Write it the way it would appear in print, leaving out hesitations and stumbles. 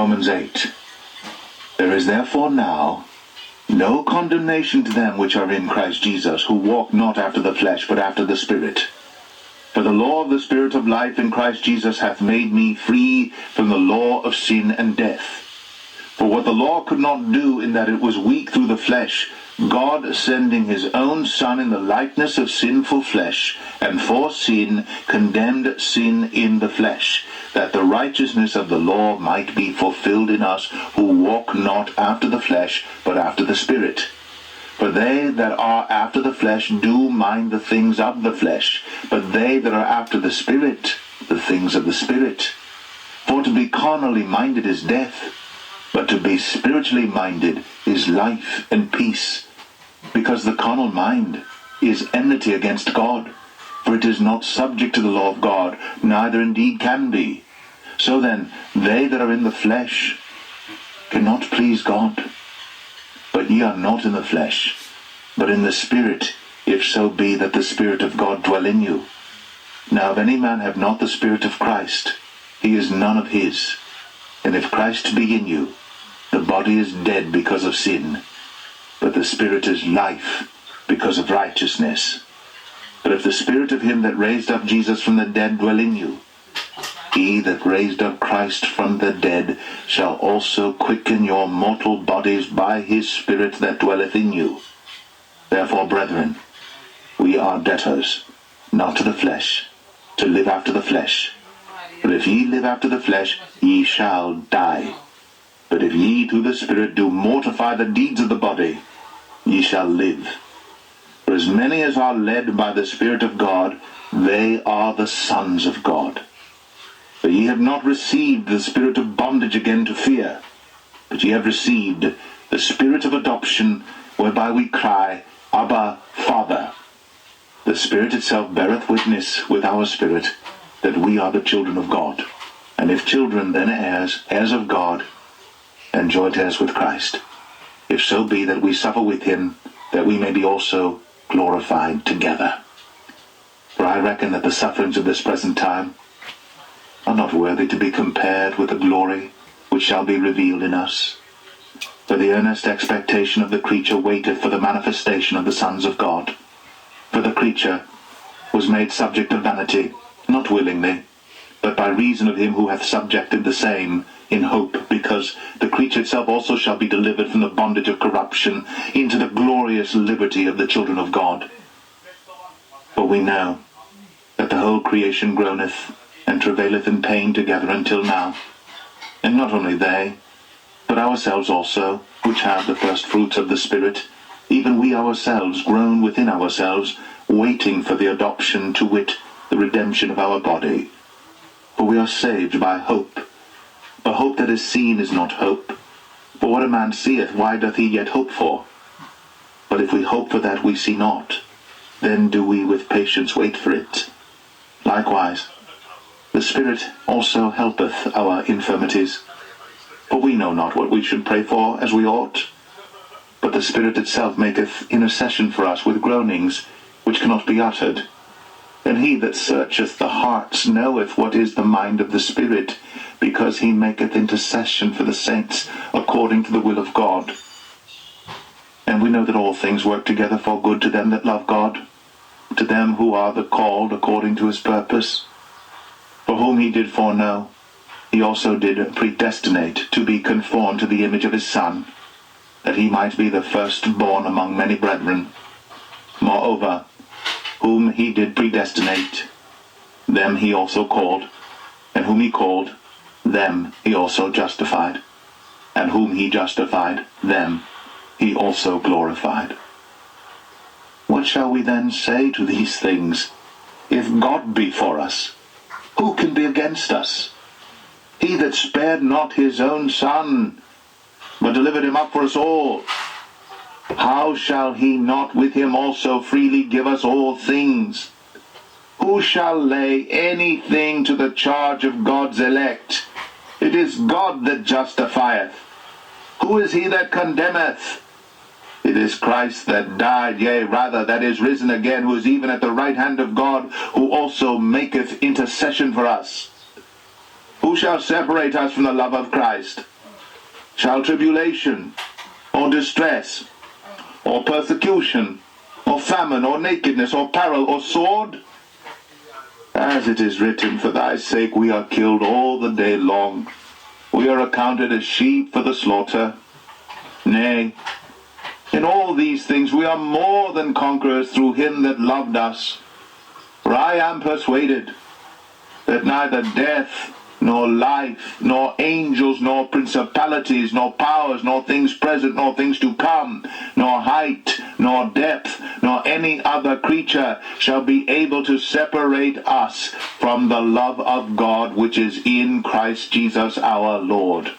Romans 8. There is therefore now no condemnation to them which are in Christ Jesus, who walk not after the flesh, but after the Spirit. For the law of the Spirit of life in Christ Jesus hath made me free from the law of sin and death. For what the law could not do, in that it was weak through the flesh, God sending his own Son in the likeness of sinful flesh, and for sin condemned sin in the flesh, that the righteousness of the law might be fulfilled in us, who walk not after the flesh, but after the Spirit. For they that are after the flesh do mind the things of the flesh, but they that are after the Spirit, the things of the Spirit. For to be carnally minded is death, but to be spiritually minded is life and peace. Because the carnal mind is enmity against God, for it is not subject to the law of God, neither indeed can be. So then, they that are in the flesh cannot please God. But ye are not in the flesh, but in the Spirit, if so be that the Spirit of God dwell in you. Now if any man have not the Spirit of Christ, he is none of his. And if Christ be in you, the body is dead because of sin, but the Spirit is life because of righteousness. But if the Spirit of him that raised up Jesus from the dead dwell in you, he that raised up Christ from the dead shall also quicken your mortal bodies by his Spirit that dwelleth in you. Therefore, brethren, we are debtors, not to the flesh, to live after the flesh. For if ye live after the flesh, ye shall die. But if ye through the Spirit do mortify the deeds of the body, ye shall live. For as many as are led by the Spirit of God, they are the sons of God. For ye have not received the spirit of bondage again to fear, but ye have received the Spirit of adoption, whereby we cry, Abba, Father. The Spirit itself beareth witness with our spirit that we are the children of God. And if children, then heirs, heirs of God, and joint heirs with Christ, if so be that we suffer with him, that we may be also glorified together. For I reckon that the sufferings of this present time are not worthy to be compared with the glory which shall be revealed in us. For the earnest expectation of the creature waiteth for the manifestation of the sons of God. For the creature was made subject to vanity, not willingly, but by reason of him who hath subjected the same, in hope, because the creature itself also shall be delivered from the bondage of corruption into the glorious liberty of the children of God. For we know that the whole creation groaneth and travaileth in pain together until now. And not only they, but ourselves also, which have the first fruits of the Spirit, even we ourselves groan within ourselves, waiting for the adoption, to wit, the redemption of our body. For we are saved by hope. But hope that is seen is not hope. For what a man seeth, why doth he yet hope for? But if we hope for that we see not, then do we with patience wait for it. Likewise, the Spirit also helpeth our infirmities. For we know not what we should pray for as we ought, but the Spirit itself maketh intercession for us with groanings which cannot be uttered. And he that searcheth the hearts knoweth what is the mind of the Spirit, because he maketh intercession for the saints according to the will of God. And we know that all things work together for good to them that love God, to them who are the called according to his purpose. For whom he did foreknow, he also did predestinate to be conformed to the image of his Son, that he might be the firstborn among many brethren. Moreover, whom he did predestinate, them he also called, and whom he called, them he also justified, and whom he justified, them he also glorified. What shall we then say to these things? If God be for us, who can be against us? He that spared not his own Son, but delivered him up for us all, how shall he not with him also freely give us all things? Who shall lay anything to the charge of God's elect? It is God that justifieth. Who is he that condemneth? It is Christ that died, yea, rather, that is risen again, who is even at the right hand of God, who also maketh intercession for us. Who shall separate us from the love of Christ? shall tribulation, or distress, or persecution, or famine, or nakedness, or peril, or sword? As it is written, for thy sake we are killed all the day long. We are accounted as sheep for the slaughter. Nay, in all these things we are more than conquerors through him that loved us. For I am persuaded that neither death, nor life, nor angels, nor principalities, nor powers, nor things present, nor things to come, nor height, nor depth, nor any other creature shall be able to separate us from the love of God which is in Christ Jesus our Lord.